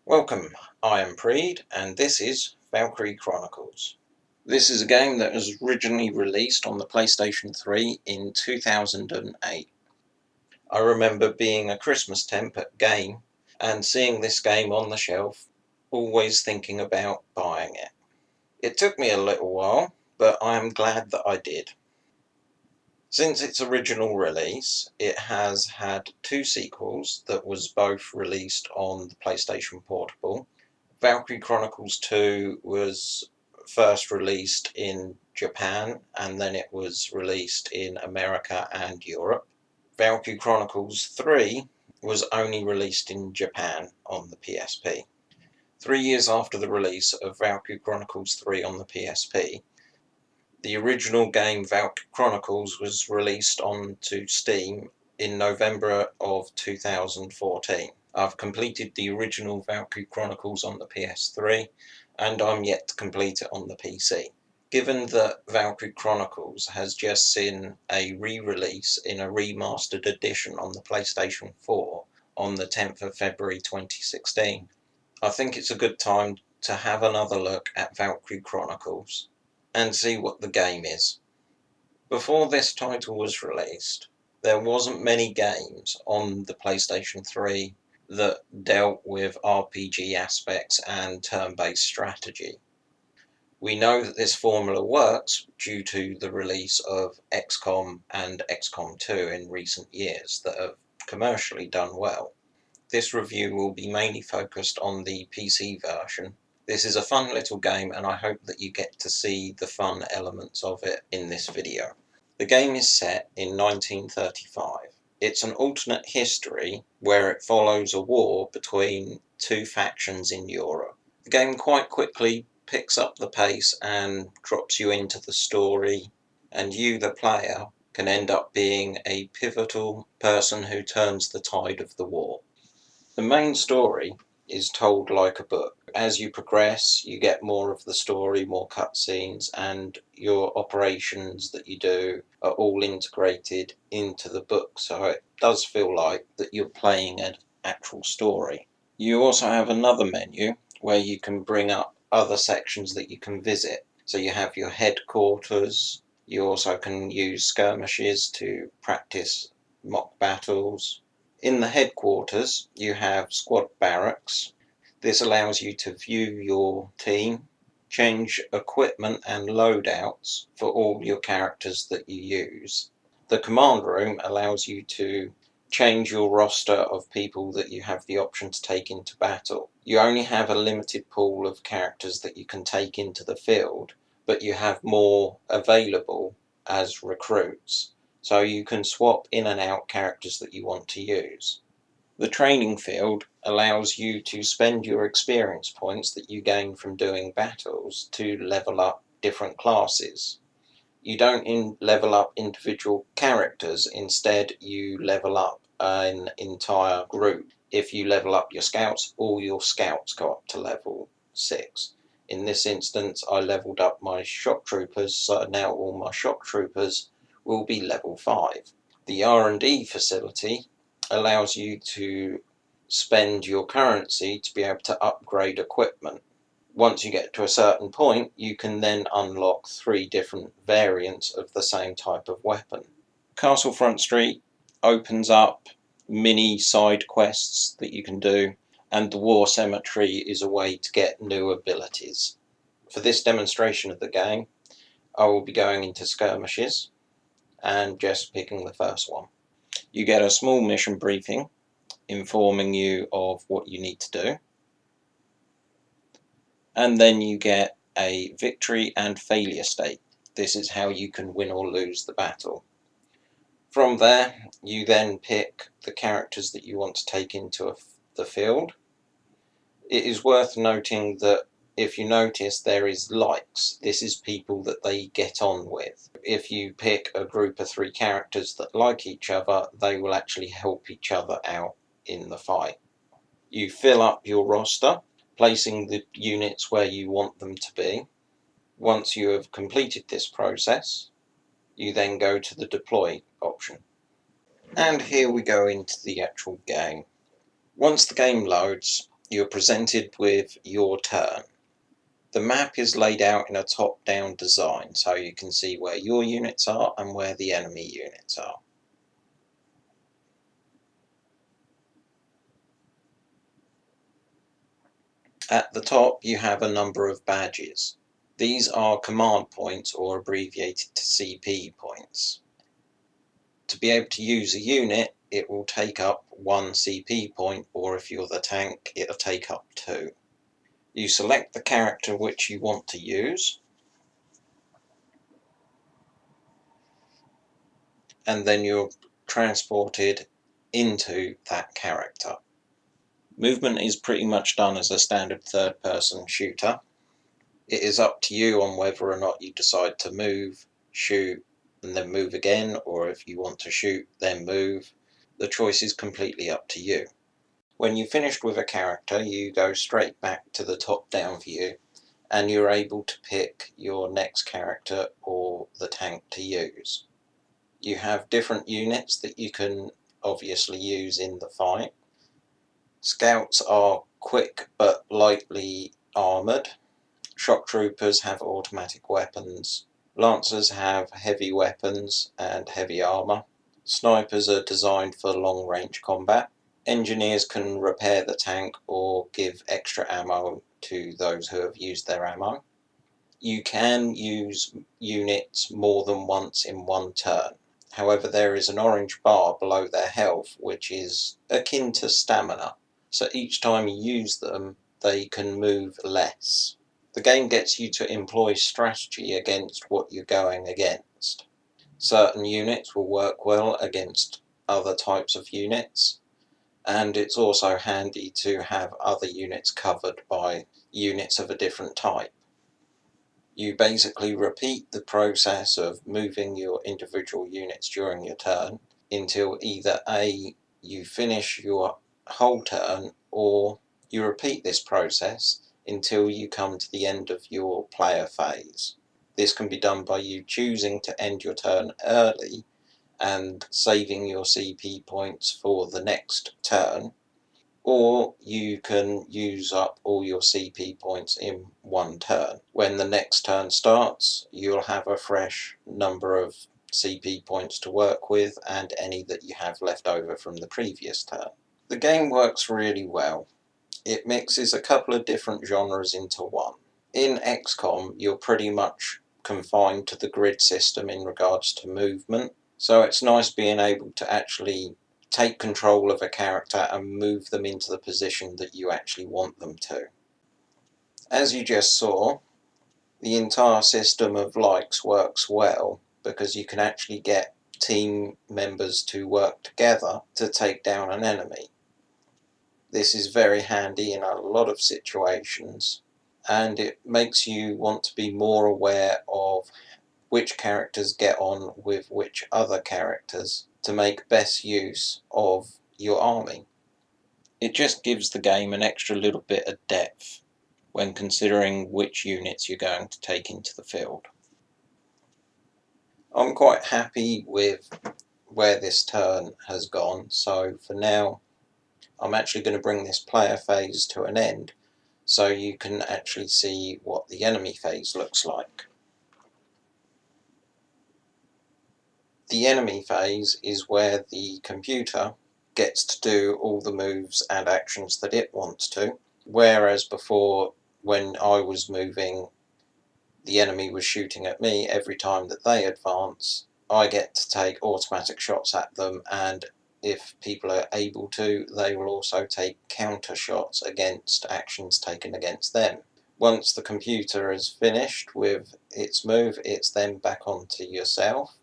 Welcome, I am Preed and this is Valkyria Chronicles. This is a game that was originally released on the PlayStation 3 in 2008. I remember being a Christmas temp at Game and seeing this game on the shelf, always thinking about buying it. It took me a little while, but I am glad that I did. Since its original release, it has had two sequels that was both released on the PlayStation Portable. Valkyria Chronicles 2 was first released in Japan and then it was released in America and Europe. Valkyria Chronicles 3 was only released in Japan on the PSP. 3 years after the release of Valkyria Chronicles 3 on the PSP, the original game Valkyria Chronicles was released onto Steam in November of 2014. I've completed the original Valkyria Chronicles on the PS3 and I'm yet to complete it on the PC. Given that Valkyria Chronicles has just seen a re-release in a remastered edition on the PlayStation 4 on the 10th of February 2016, I think it's a good time to have another look at Valkyria Chronicles and see what the game is. Before this title was released, there wasn't many games on the PlayStation 3 that dealt with RPG aspects and turn-based strategy. We know that this formula works due to the release of XCOM and XCOM 2 in recent years that have commercially done well. This review will be mainly focused on the PC version. This is a fun little game and I hope that you get to see the fun elements of it in this video. The game is set in 1935. It's an alternate history where it follows a war between two factions in Europe. The game quite quickly picks up the pace and drops you into the story, and you, the player, can end up being a pivotal person who turns the tide of the war. The main story is told like a book. As you progress, you get more of the story, more cutscenes, and your operations that you do are all integrated into the book, so it does feel like that you're playing an actual story. You also have another menu where you can bring up other sections that you can visit. So you have your headquarters, you also can use skirmishes to practice mock battles. In the headquarters, you have squad barracks. This allows you to view your team, change equipment and loadouts for all your characters that you use. The command room allows you to change your roster of people that you have the option to take into battle. You only have a limited pool of characters that you can take into the field, but you have more available as recruits. So you can swap in and out characters that you want to use. The training field allows you to spend your experience points that you gain from doing battles to level up different classes. You don't level up individual characters, instead you level up an entire group. If you level up your scouts, all your scouts go up to level 6. In this instance I leveled up my shock troopers, so now all my shock troopers will be level 5. The R&D facility allows you to spend your currency to be able to upgrade equipment. Once you get to a certain point, you can then unlock 3 different variants of the same type of weapon. Castle Front Street opens up mini side quests that you can do, and the War Cemetery is a way to get new abilities. For this demonstration of the game, I will be going into skirmishes and just picking the first one. You get a small mission briefing informing you of what you need to do, and then you get a victory and failure state. This is how you can win or lose the battle. From there, you then pick the characters that you want to take into the field. It is worth noting that if you notice, there is likes. This is people that they get on with. If you pick a group of 3 characters that like each other, they will actually help each other out in the fight. You fill up your roster, placing the units where you want them to be. Once you have completed this process, you then go to the deploy option. And here we go into the actual game. Once the game loads, you're presented with your turn. The map is laid out in a top-down design, so you can see where your units are and where the enemy units are. At the top you have a number of badges. These are command points, or abbreviated to CP points. To be able to use a unit, it will take up 1 CP point, or if you're the tank, it'll take up 2. You select the character which you want to use, and then you're transported into that character. Movement is pretty much done as a standard third-person shooter. It is up to you on whether or not you decide to move, shoot, and then move again, or if you want to shoot, then move. The choice is completely up to you. When you've finished with a character, you go straight back to the top-down view, and you're able to pick your next character or the tank to use. You have different units that you can obviously use in the fight. Scouts are quick but lightly armoured. Shock troopers have automatic weapons. Lancers have heavy weapons and heavy armour. Snipers are designed for long-range combat. Engineers can repair the tank or give extra ammo to those who have used their ammo. You can use units more than once in one turn. However, there is an orange bar below their health which is akin to stamina. So each time you use them, they can move less. The game gets you to employ strategy against what you're going against. Certain units will work well against other types of units, and it's also handy to have other units covered by units of a different type. You basically repeat the process of moving your individual units during your turn until either A, you finish your whole turn, or you repeat this process until you come to the end of your player phase. This can be done by you choosing to end your turn early and saving your CP points for the next turn, or you can use up all your CP points in one turn. When the next turn starts, you'll have a fresh number of CP points to work with and any that you have left over from the previous turn. The game works really well. It mixes a couple of different genres into one. In XCOM, you're pretty much confined to the grid system in regards to movement, so it's nice being able to actually take control of a character and move them into the position that you actually want them to. As you just saw, the entire system of likes works well because you can actually get team members to work together to take down an enemy. This is very handy in a lot of situations, and it makes you want to be more aware of which characters get on with which other characters to make best use of your army. It just gives the game an extra little bit of depth when considering which units you're going to take into the field. I'm quite happy with where this turn has gone, so for now I'm actually going to bring this player phase to an end so you can actually see what the enemy phase looks like. The enemy phase is where the computer gets to do all the moves and actions that it wants to, whereas before, when I was moving, the enemy was shooting at me every time that they advance. I get to take automatic shots at them, and if people are able to, they will also take counter shots against actions taken against them. Once the computer is finished with its move, it's then back onto yourself.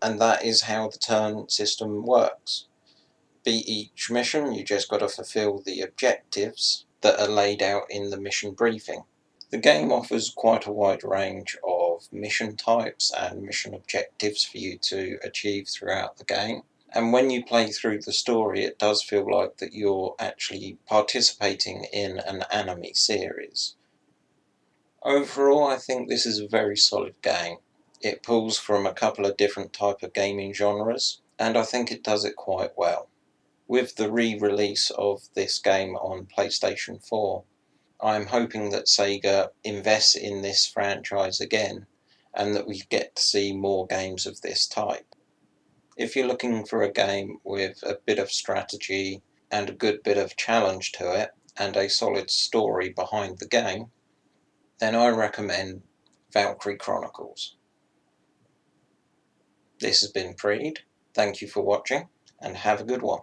And that is how the turn system works. Beat each mission, you just got to fulfill the objectives that are laid out in the mission briefing. The game offers quite a wide range of mission types and mission objectives for you to achieve throughout the game. And when you play through the story, it does feel like that you're actually participating in an anime series. Overall, I think this is a very solid game. It pulls from a couple of different type of gaming genres, and I think it does it quite well. With the re-release of this game on PlayStation 4, I'm hoping that Sega invests in this franchise again and that we get to see more games of this type. If you're looking for a game with a bit of strategy and a good bit of challenge to it and a solid story behind the game, then I recommend Valkyria Chronicles. This has been Preed. Thank you for watching and have a good one.